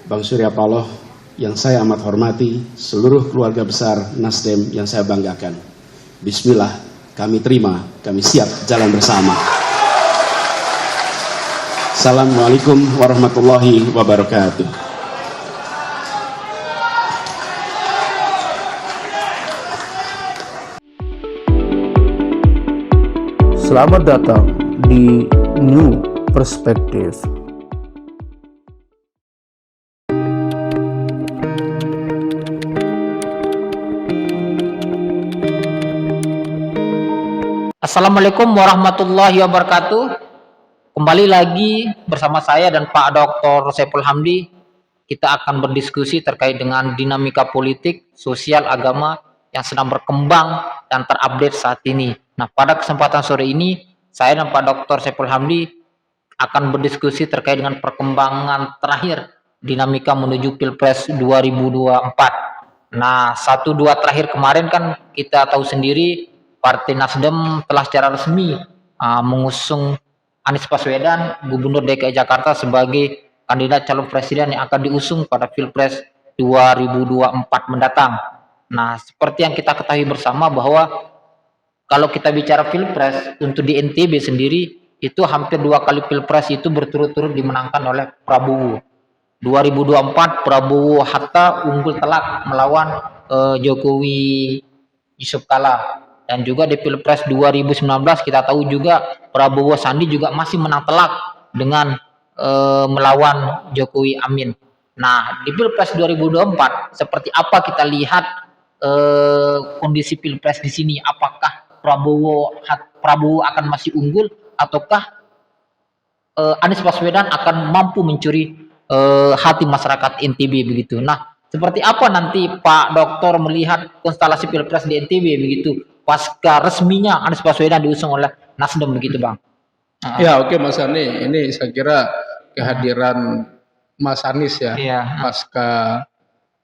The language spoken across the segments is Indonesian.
Bang Surya Paloh yang saya amat hormati, seluruh keluarga besar Nasdem yang saya banggakan. Bismillah, kami terima, kami siap jalan bersama. Assalamualaikum warahmatullahi wabarakatuh. Selamat datang di New Perspective. Assalamualaikum warahmatullahi wabarakatuh. Kembali lagi bersama saya dan Pak Dr. Saiful Hamdi. Kita akan berdiskusi terkait dengan dinamika politik, sosial, agama yang sedang berkembang dan terupdate saat ini. Nah, pada kesempatan sore ini, saya dan Pak Dr. Saiful Hamdi akan berdiskusi terkait dengan perkembangan terakhir dinamika menuju Pilpres 2024. Nah, 1-2 terakhir kemarin kan kita tahu sendiri Partai Nasdem telah secara resmi mengusung Anies Baswedan, Gubernur DKI Jakarta sebagai kandidat calon presiden yang akan diusung pada Pilpres 2024 mendatang. Nah, seperti yang kita ketahui bersama bahwa kalau kita bicara Pilpres untuk di NTB sendiri itu hampir 2 kali Pilpres itu berturut-turut dimenangkan oleh Prabowo. 2024 Prabowo Hatta unggul telak melawan Jokowi Yusuf Kala. Dan juga di Pilpres 2019 kita tahu juga Prabowo Sandi juga masih menang telak dengan melawan Jokowi Amin. Nah, di Pilpres 2024 seperti apa kita lihat kondisi Pilpres di sini? Apakah Prabowo akan masih unggul ataukah Anies Baswedan akan mampu mencuri hati masyarakat NTB begitu? Nah, seperti apa nanti Pak Dokter melihat konstelasi Pilpres di NTB begitu? Pasca resminya Anies Baswedan diusung oleh Nasdem begitu, Bang. Ya, oke Mas Ani, ini saya kira kehadiran Mas Anies ya, pasca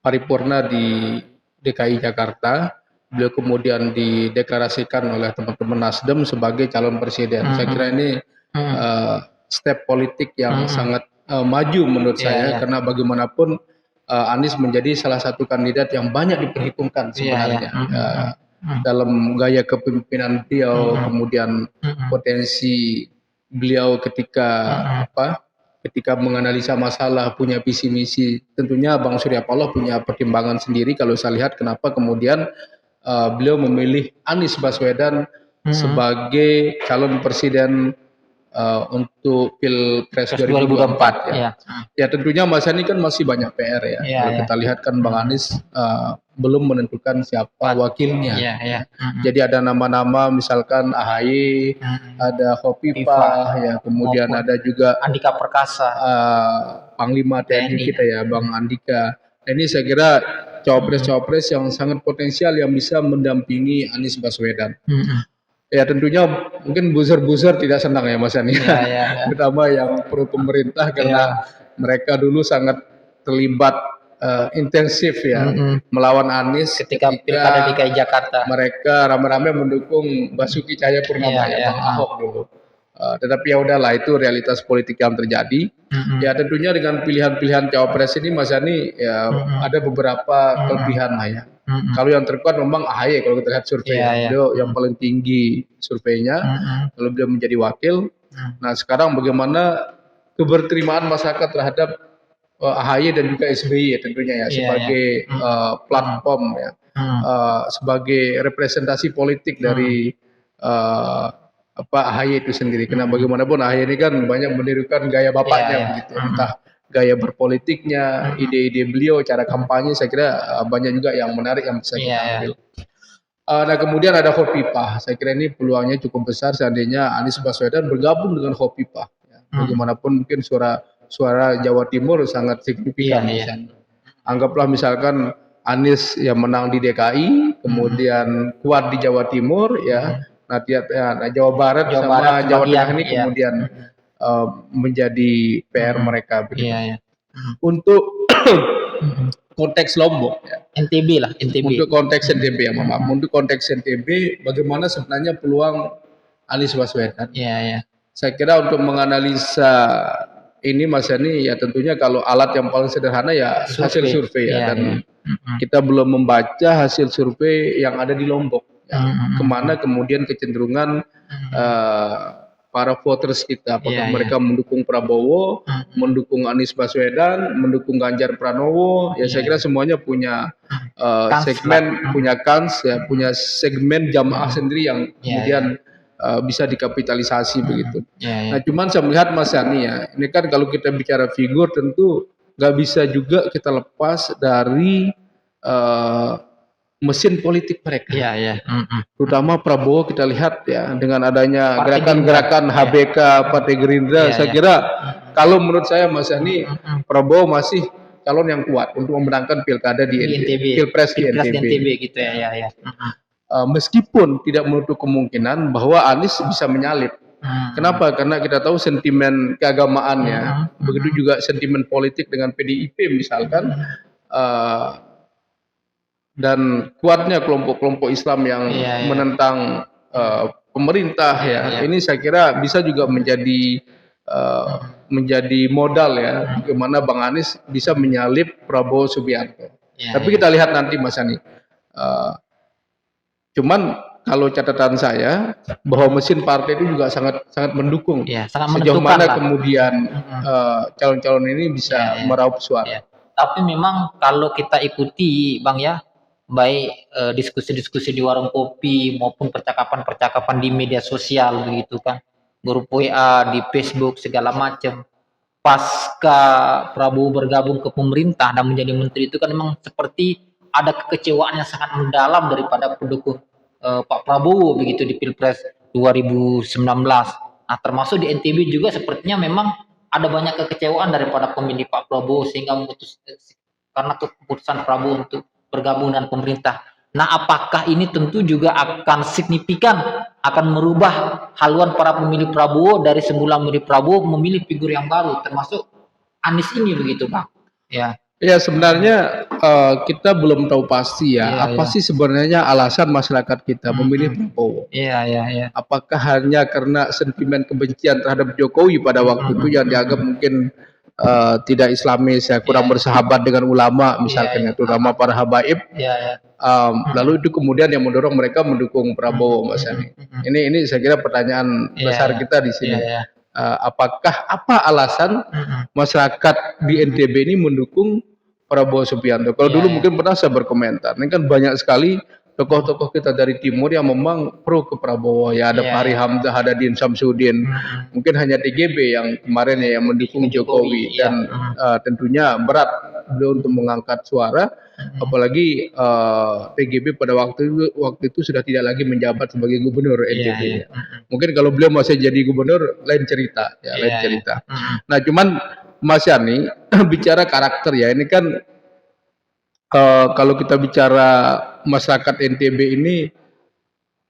paripurna di DKI Jakarta, beliau kemudian dideklarasikan oleh teman-teman Nasdem sebagai calon presiden. Saya kira ini step politik yang sangat maju menurut saya, karena bagaimanapun Anies menjadi salah satu kandidat yang banyak diperhitungkan sebenarnya. Dalam gaya kepemimpinan beliau, kemudian potensi beliau ketika menganalisa masalah, punya visi misi. Tentunya Bang Surya Paloh punya pertimbangan sendiri kalau saya lihat kenapa kemudian beliau memilih Anies Baswedan sebagai calon presiden untuk Pilpres 2024 ya. Ya tentunya Mas Ani kan masih banyak PR ya. Kalau kita lihat kan Bang Anies belum menentukan siapa wakilnya. Jadi ada nama-nama misalkan AHY, ada Khofifah ya, kemudian ada juga Andika Perkasa, Panglima TNI kita ya, Bang Andika. Ini saya kira cawapres-cawapres yang sangat potensial yang bisa mendampingi Anies Baswedan. Ya tentunya mungkin buzzer-buzzer tidak senang ya Mas Ani, terutama yang pro pemerintah karena mereka dulu sangat terlibat intensif ya melawan Anies ketika Pilkada DKI Jakarta. Mereka rame-rame mendukung Basuki Cahayapurnama Bang Ahok dulu. Tetapi ya udahlah, itu realitas politik yang terjadi. Ya tentunya dengan pilihan-pilihan cawapres ini Mas Ani ya ada beberapa kelebihan lah ya. Kalau yang terkuat memang AHY kalau kita lihat survei, beliau yang paling tinggi surveinya, kalau beliau menjadi wakil. Nah sekarang bagaimana keberterimaan masyarakat terhadap AHY dan juga SBY tentunya ya sebagai platform ya, sebagai representasi politik dari AHY itu sendiri. Karena bagaimanapun AHY ini kan banyak menirukan gaya bapaknya begitu, entah gaya berpolitiknya, ide-ide beliau, cara kampanye, saya kira banyak juga yang menarik yang bisa kita ambil. Nah kemudian ada Khofifah, saya kira ini peluangnya cukup besar seandainya Anies Baswedan bergabung dengan Khofifah. Ya. Bagaimanapun mungkin suara Jawa Timur sangat signifikan. Anggaplah misalkan Anies yang menang di DKI, kemudian kuat di Jawa Timur, ya. Nah Jawa Barat sama Jawa Tengah ini kemudian menjadi PR mereka. Untuk konteks Lombok, ya. NTB lah, NTB. Untuk konteks NTB ya, untuk konteks NTB, bagaimana sebenarnya peluang Anies Baswedan? Saya kira untuk menganalisa ini Mas Yani ya tentunya kalau alat yang paling sederhana ya hasil survei ya, dan kita belum membaca hasil survei yang ada di Lombok ya, kemana kemudian kecenderungan para voters kita, apakah mereka mendukung Prabowo, mendukung Anies Baswedan, mendukung Ganjar Pranowo, ya saya kira semuanya punya segmen, punya kans ya, punya segmen jamaah sendiri yang kemudian bisa dikapitalisasi begitu. Nah, cuman saya melihat Mas Yani ya, ini kan kalau kita bicara figur tentu nggak bisa juga kita lepas dari mesin politik mereka. Terutama Prabowo kita lihat ya dengan adanya gerakan-gerakan HBK Partai Gerindra, saya kira kalau menurut saya Mas Yani, Prabowo masih calon yang kuat untuk memenangkan pilkada di NTB, pilpres di NTB gitu ya. Meskipun tidak menutup kemungkinan bahwa Anies bisa menyalip. Kenapa? Karena kita tahu sentimen keagamaannya, begitu juga sentimen politik dengan PDIP misalkan, dan kuatnya kelompok-kelompok Islam yang menentang pemerintah ya. Ini saya kira bisa juga menjadi modal ya, bagaimana Bang Anies bisa menyalip Prabowo Subianto. Tapi kita lihat nanti Mas Yani. Cuman kalau catatan saya bahwa mesin partai itu juga sangat mendukung. Sejauh mana kemudian calon-calon ini bisa meraup suara. Tapi memang kalau kita ikuti Bang ya, baik diskusi-diskusi di warung kopi maupun percakapan-percakapan di media sosial begitu kan, grup WA, di Facebook segala macam. Pasca Prabowo bergabung ke pemerintah dan menjadi menteri itu kan memang seperti ada kekecewaan yang sangat mendalam daripada pendukung Pak Prabowo begitu di Pilpres 2019. Nah, termasuk di NTB juga sepertinya memang ada banyak kekecewaan daripada pemilih Pak Prabowo sehingga karena keputusan Prabowo untuk bergabung dengan pemerintah. Nah, apakah ini tentu juga akan signifikan, akan merubah haluan para pemilih Prabowo dari semula memilih Prabowo memilih figur yang baru, termasuk Anies ini begitu, Bang? Ya sebenarnya kita belum tahu pasti ya, apa sih sebenarnya alasan masyarakat kita memilih Prabowo. Apakah hanya karena sentimen kebencian terhadap Jokowi pada waktu itu yang dianggap mungkin tidak Islamis ya, kurang bersahabat dengan ulama misalkan, terutama para habaib. Lalu itu kemudian yang mendorong mereka mendukung Prabowo, Mas Yani. Ini saya kira pertanyaan besar kita di sini. Apakah apa alasan masyarakat di NTB ini mendukung Prabowo Subianto? Kalau dulu mungkin pernah saya berkomentar, ini kan banyak sekali tokoh-tokoh kita dari timur yang memang pro ke Prabowo ya, ada Fahri Hamzah, ada Din Samsudin, mungkin hanya TGB yang kemarin ya yang mendukung Jokowi, dan tentunya berat beliau untuk mengangkat suara, apalagi TGB pada waktu itu sudah tidak lagi menjabat sebagai gubernur NTB. Mungkin kalau beliau masih jadi gubernur lain cerita ya, lain cerita. Nah, cuman Mas Yani bicara karakter ya, ini kan kalau kita bicara masyarakat NTB ini,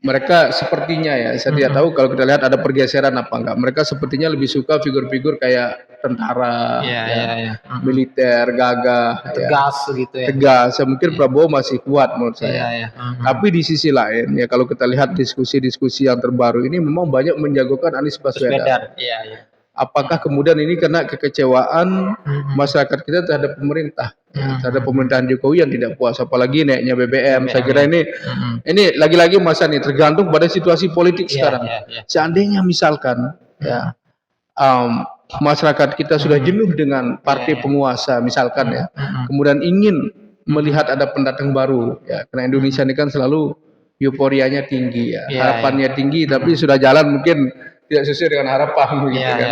mereka sepertinya ya, saya tidak tahu kalau kita lihat ada pergeseran apa enggak. Mereka sepertinya lebih suka figur-figur kayak tentara, militer, gagah, tegas gitu ya. Tegas. Mungkin Prabowo masih kuat menurut saya. Tapi di sisi lain ya, kalau kita lihat diskusi-diskusi yang terbaru ini memang banyak menjagokan Anies Baswedan. Apakah kemudian ini karena kekecewaan masyarakat kita terhadap pemerintah, terhadap pemerintahan Jokowi yang tidak puas, apalagi naiknya BBM. Saya kira ini lagi-lagi Mas Yani tergantung pada situasi politik sekarang. Seandainya misalkan ya masyarakat kita sudah jenuh dengan partai penguasa misalkan ya, kemudian ingin melihat ada pendatang baru ya, karena Indonesia ini kan selalu euforianya tinggi ya, harapannya tinggi, tapi sudah jalan mungkin tidak sesuai dengan harapan begitu kan.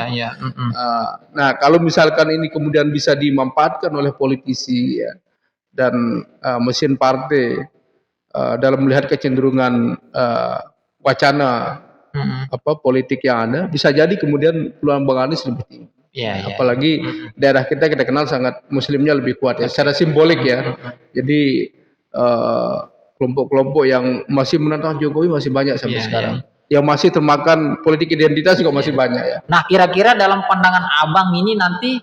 Nah, kalau misalkan ini kemudian bisa dimanfaatkan oleh politisi ya, dan mesin partai dalam melihat kecenderungan wacana politik yang ada, bisa jadi kemudian peluang Bang Anies lebih tinggi. Apalagi daerah kita kenal sangat muslimnya lebih kuat ya, secara simbolik ya. Jadi kelompok-kelompok yang masih menentang Jokowi masih banyak sampai sekarang. Yang masih termakan politik identitas juga masih banyak ya. Nah, kira-kira dalam pandangan Abang ini nanti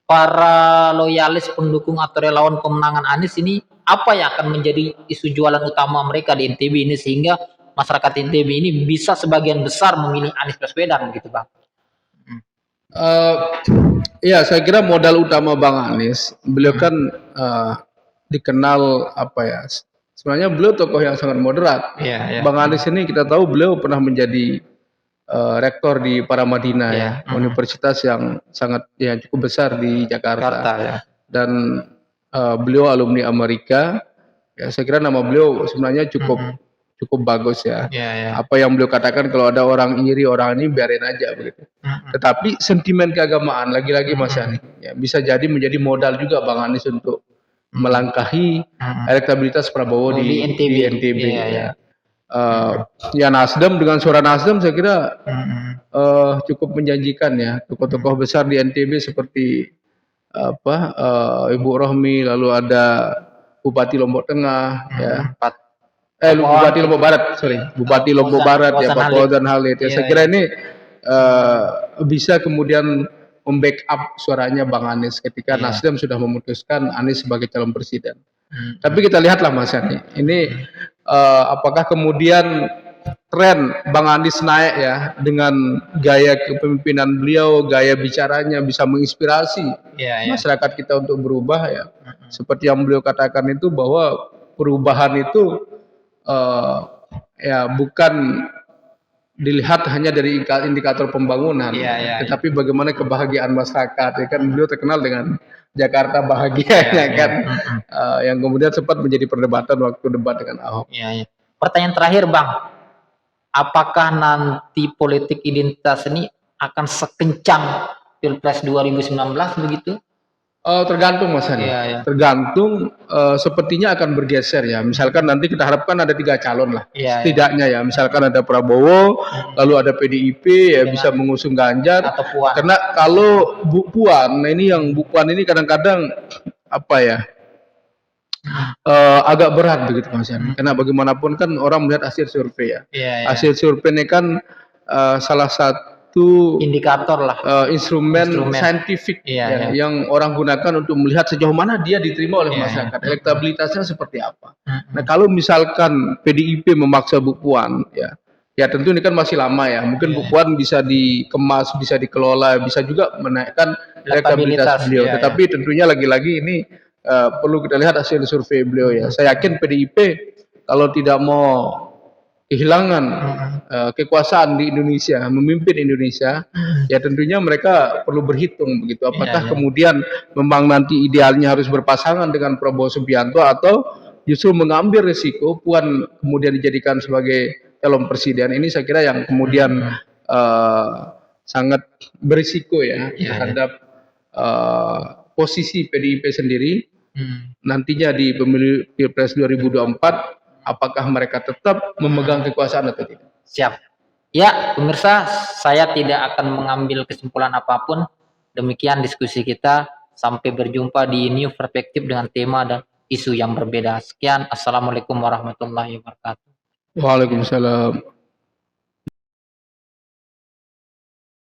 para loyalis pendukung atau relawan pemenangan Anies ini apa yang akan menjadi isu jualan utama mereka di NTB ini sehingga masyarakat NTB ini bisa sebagian besar memilih Anies Baswedan gitu, Bang? Ya, saya kira modal utama Bang Anies, beliau kan dikenal apa ya? Sebenarnya beliau tokoh yang sangat moderat. Iya, iya. Bang Anies ini kita tahu beliau pernah menjadi rektor di Paramadina Iya. ya, universitas yang sangat yang cukup besar di Jakarta Jakarta. ya. Dan beliau alumni Amerika. Ya, saya kira nama beliau sebenarnya cukup bagus ya. Iya, iya. Apa yang beliau katakan kalau ada orang iri orang ini biarin aja begitu. Tetapi sentimen keagamaan lagi-lagi Mas Yani ya, bisa jadi menjadi modal juga Bang Anies untuk melangkahi elektabilitas Prabowo di NTB Iya, ya. iya. Ya Nasdem dengan suara Nasdem saya kira cukup menjanjikan ya, tokoh-tokoh besar di NTB seperti Ibu Rohmi, lalu ada Bupati Lombok Tengah ya. Bupati Lombok Barat, Bupati Lombok Barat ya, Pak Fauzan Khalid ya. Saya kira ini bisa kemudian membackup suaranya Bang Anies ketika Nasdem sudah memutuskan Anies sebagai calon presiden. Tapi kita lihatlah Mas Yani, ini apakah kemudian tren Bang Anies naik ya dengan gaya kepemimpinan beliau, gaya bicaranya bisa menginspirasi masyarakat kita untuk berubah ya. Seperti yang beliau katakan itu bahwa perubahan itu ya bukan dilihat hanya dari indikator pembangunan, tetapi bagaimana kebahagiaan masyarakat. Ya kan beliau terkenal dengan Jakarta bahagia ya kan, yang kemudian sempat menjadi perdebatan waktu debat dengan Ahok. Pertanyaan terakhir Bang, apakah nanti politik identitas ini akan sekencang Pilpres 2019 begitu? Tergantung Mas Hani. Tergantung, sepertinya akan bergeser ya. Misalkan nanti kita harapkan ada 3 calon lah, setidaknya ya. Misalkan ada Prabowo, lalu ada PDIP ya bisa mengusung Ganjar. Atau Puan. Karena kalau Bu Puan, nah ini yang Bu Puan ini kadang-kadang apa ya? Agak berat begitu Mas Hani. Karena bagaimanapun kan orang melihat hasil survei ya. Hasil survei ini kan salah satu indikator lah, instrumen saintifik yang orang gunakan untuk melihat sejauh mana dia diterima oleh masyarakat, elektabilitasnya seperti apa. Nah kalau misalkan PDIP memaksa Bu Puan ya tentu ini kan masih lama ya, mungkin Bu Puan bisa dikemas, bisa dikelola, bisa juga menaikkan elektabilitas beliau. Tetapi tentunya lagi-lagi ini perlu kita lihat hasil survei beliau ya. Saya yakin PDIP kalau tidak mau kehilangan kekuasaan di Indonesia, memimpin Indonesia, ya tentunya mereka perlu berhitung begitu. Apakah kemudian memang nanti idealnya harus berpasangan dengan Prabowo Subianto atau justru mengambil risiko Puan kemudian dijadikan sebagai calon presiden. Ini saya kira yang kemudian sangat berisiko ya terhadap posisi PDIP sendiri nantinya di pemilu Pilpres 2024. Apakah mereka tetap memegang kekuasaan atau tidak? Siap. Ya, pemirsa, saya tidak akan mengambil kesimpulan apapun. Demikian diskusi kita. Sampai berjumpa di New Perspective dengan tema dan isu yang berbeda. Sekian. Assalamualaikum warahmatullahi wabarakatuh. Waalaikumsalam.